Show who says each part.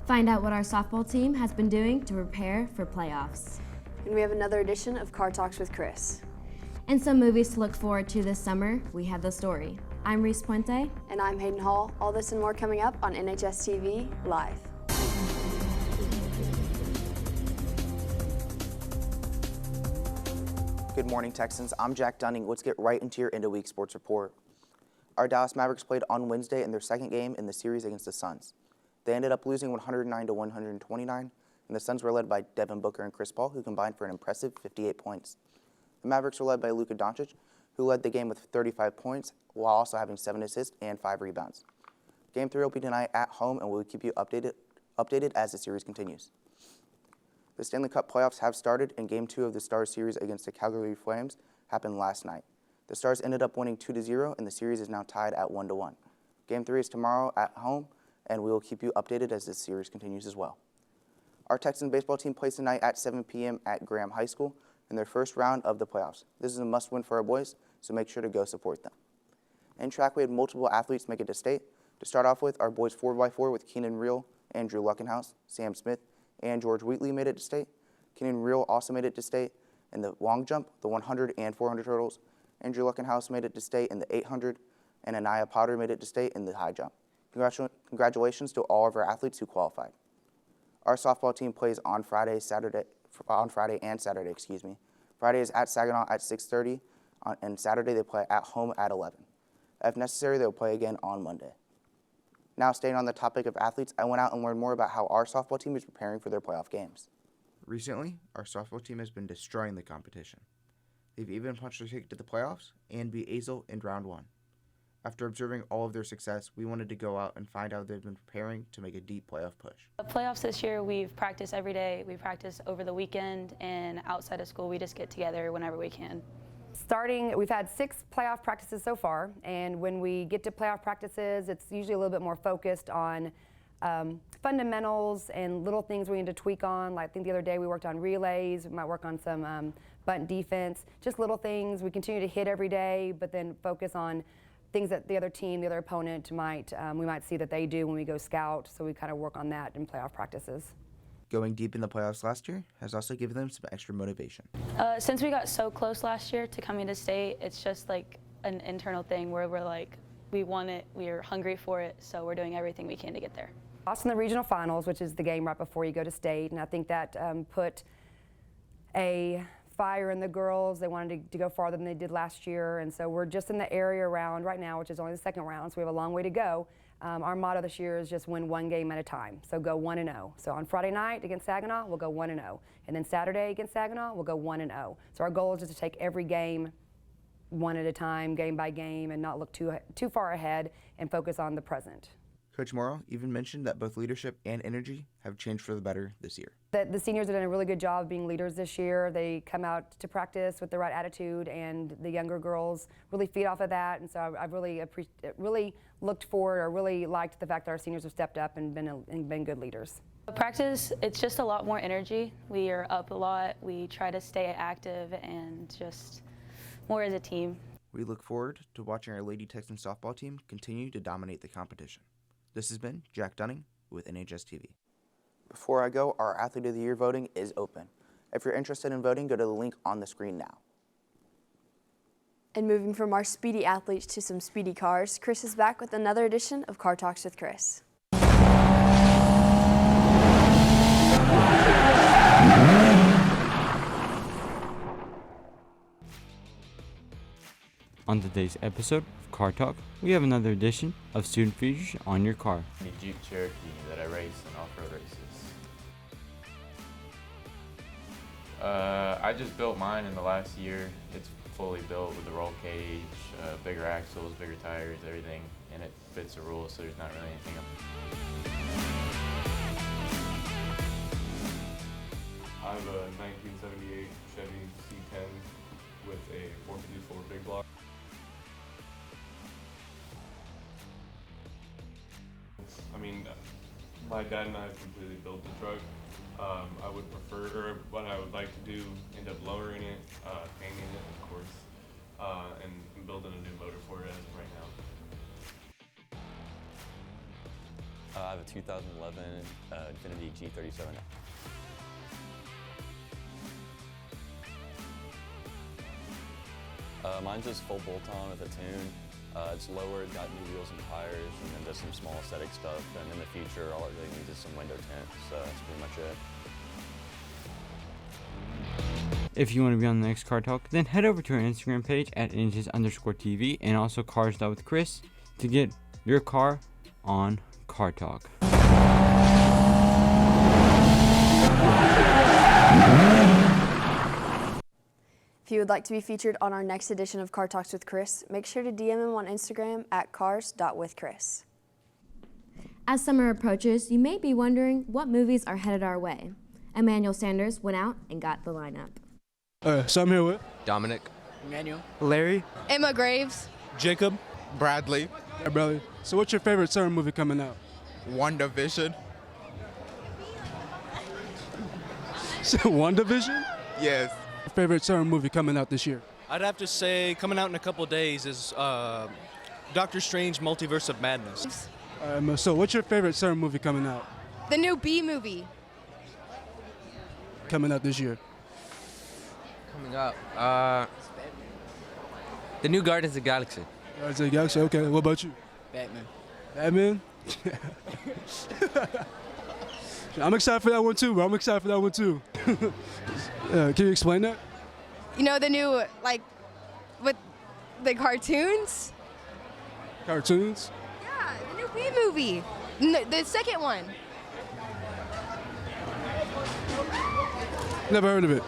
Speaker 1: Find out what our softball team has been doing to prepare for playoffs.
Speaker 2: And we have another edition of Car Talks with Chris.
Speaker 1: And some movies to look forward to this summer. We have The Story. I'm Reese Puente.
Speaker 2: And I'm Hayden Hall. All this and more coming up on NHSTV Live.
Speaker 3: Good morning, Texans. I'm Jack Dunning. Let's get right into your end-of-week sports report. Our Dallas Mavericks played on Wednesday in their second game in the series against the Suns. They ended up losing 109-129, and the Suns were led by Devin Booker and Chris Paul, who combined for an impressive 58 points. The Mavericks were led by Luka Doncic, who led the game with 35 points, while also having 7 assists and 5 rebounds. Game 3 will be tonight at home, and we'll keep you updated as the series continues. The Stanley Cup playoffs have started, and Game 2 of the Stars series against the Calgary Flames happened last night. The Stars ended up winning 2-0, and the series is now tied at 1-1. Game 3 is tomorrow at home, and we will keep you updated as this series continues as well. Our Texans baseball team plays tonight at 7 p.m. at Graham High School in their first round of the playoffs. This is a must-win for our boys, so make sure to go support them. In track, we had multiple athletes make it to state. To start off with, our boys 4x4 with Keenan Reel, Andrew Luckenhouse, Sam Smith, and George Wheatley made it to state. Keenan Reel also made it to state in the long jump, the 100 and 400 hurdles. Andrew Luckenhouse made it to state in the 800, and Anaya Potter made it to state in the high jump. Congratulations to all of our athletes who qualified. Our softball team plays on Friday and Saturday. Friday is at Saginaw at 6:30, and Saturday they play at home at 11. If necessary, they'll play again on Monday. Now, staying on the topic of athletes, I went out and learned more about how our softball team is preparing for their playoff games.
Speaker 4: Recently, our softball team has been destroying the competition. They've even punched their ticket to the playoffs and beat Azle in round 1. After observing all of their success, we wanted to go out and find out if they've been preparing to make a deep playoff push.
Speaker 5: The playoffs this year, we've practiced every day. We practice over the weekend, and outside of school, we just get together whenever we can.
Speaker 6: We've had 6 playoff practices so far, and when we get to playoff practices, it's usually a little bit more focused on fundamentals and little things we need to tweak on. Like I think the other day we worked on relays, we might work on some bunt defense, just little things. We continue to hit every day, but then focus on things that the other team, the other opponent we might see that they do when we go scout, so we kind of work on that in playoff practices.
Speaker 4: Going deep in the playoffs last year has also given them some extra motivation.
Speaker 5: Since we got so close last year to coming to state, it's just like an internal thing where we're like, we want it, we're hungry for it, so we're doing everything we can to get there.
Speaker 6: Lost in the regional finals, which is the game right before you go to state, and I think that put a fire in the girls. They wanted to go farther than they did last year, and so we're just in the area round right now, which is only the second round, so we have a long way to go. Our motto this year is just win one game at a time, so go 1-0. So on Friday night against Saginaw, we'll go 1-0, and then Saturday against Saginaw, we'll go 1-0. So our goal is just to take every game one at a time, game by game, and not look too far ahead and focus on the present.
Speaker 4: Coach Morrow even mentioned that both leadership and energy have changed for the better this year.
Speaker 6: The seniors have done a really good job being leaders this year. They come out to practice with the right attitude, and the younger girls really feed off of that. And so I've really looked forward, or really liked the fact that our seniors have stepped up and been good leaders.
Speaker 5: Practice, it's just a lot more energy. We are up a lot. We try to stay active and just more as a team.
Speaker 4: We look forward to watching our Lady Texan softball team continue to dominate the competition. This has been Jack Dunning with NHSTV.
Speaker 3: Before I go, our Athlete of the Year voting is open. If you're interested in voting, go to the link on the screen now.
Speaker 2: And moving from our speedy athletes to some speedy cars, Chris is back with another edition of Car Talks with Chris.
Speaker 7: On today's episode of Car Talk, we have another edition of Student Features on Your Car.
Speaker 8: The Jeep Cherokee that I race in off-road races. I just built mine in the last year. It's fully built with a roll cage, bigger axles, bigger tires, everything, and it fits the rules, so there's not really anything up.
Speaker 9: I have a 1978 Chevy C10 with a 454 big block. I mean, my dad and I have completely built the truck. I would prefer, or what I would like to do, end up lowering it, painting it, of course, and building a new motor for it as of right now.
Speaker 10: have a 2011 Infiniti G37. Mine's just full bolt-on with a tune. It's lowered, got new wheels and tires, and then just some small aesthetic stuff. And in the future, all it really needs is some window tint, so that's pretty much it.
Speaker 7: If you want to be on the next Car Talk, then head over to our Instagram page at NHS_TV and also Cars with Chris to get your car on Car Talk.
Speaker 2: If you would like to be featured on our next edition of Car Talks with Chris, make sure to DM him on Instagram at cars.withchris.
Speaker 1: As summer approaches, you may be wondering what movies are headed our way. Emmanuel Sanders went out and got the lineup.
Speaker 11: So I'm here with
Speaker 12: Dominic.
Speaker 13: Emmanuel.
Speaker 11: Larry.
Speaker 13: Emma Graves.
Speaker 11: Jacob.
Speaker 12: Bradley.
Speaker 11: Yeah, brother. So what's your favorite summer movie coming out?
Speaker 12: WandaVision.
Speaker 11: WandaVision?
Speaker 12: Yes.
Speaker 11: Favorite summer movie coming out this year?
Speaker 14: I'd have to say coming out in a couple days is Doctor Strange Multiverse of Madness.
Speaker 11: So what's your favorite summer movie coming out?
Speaker 13: The new Bee movie.
Speaker 11: Coming out this year.
Speaker 12: Coming up. The new Guardians of the Galaxy.
Speaker 11: Guardians of the Galaxy, okay. What about you?
Speaker 13: Batman.
Speaker 11: Batman? I'm excited for that one too, bro. I'm excited for that one too. Can you explain that?
Speaker 13: You know the new, like, with the cartoons?
Speaker 11: Cartoons?
Speaker 13: Yeah, the new Bee movie. The second one.
Speaker 11: Never heard of it.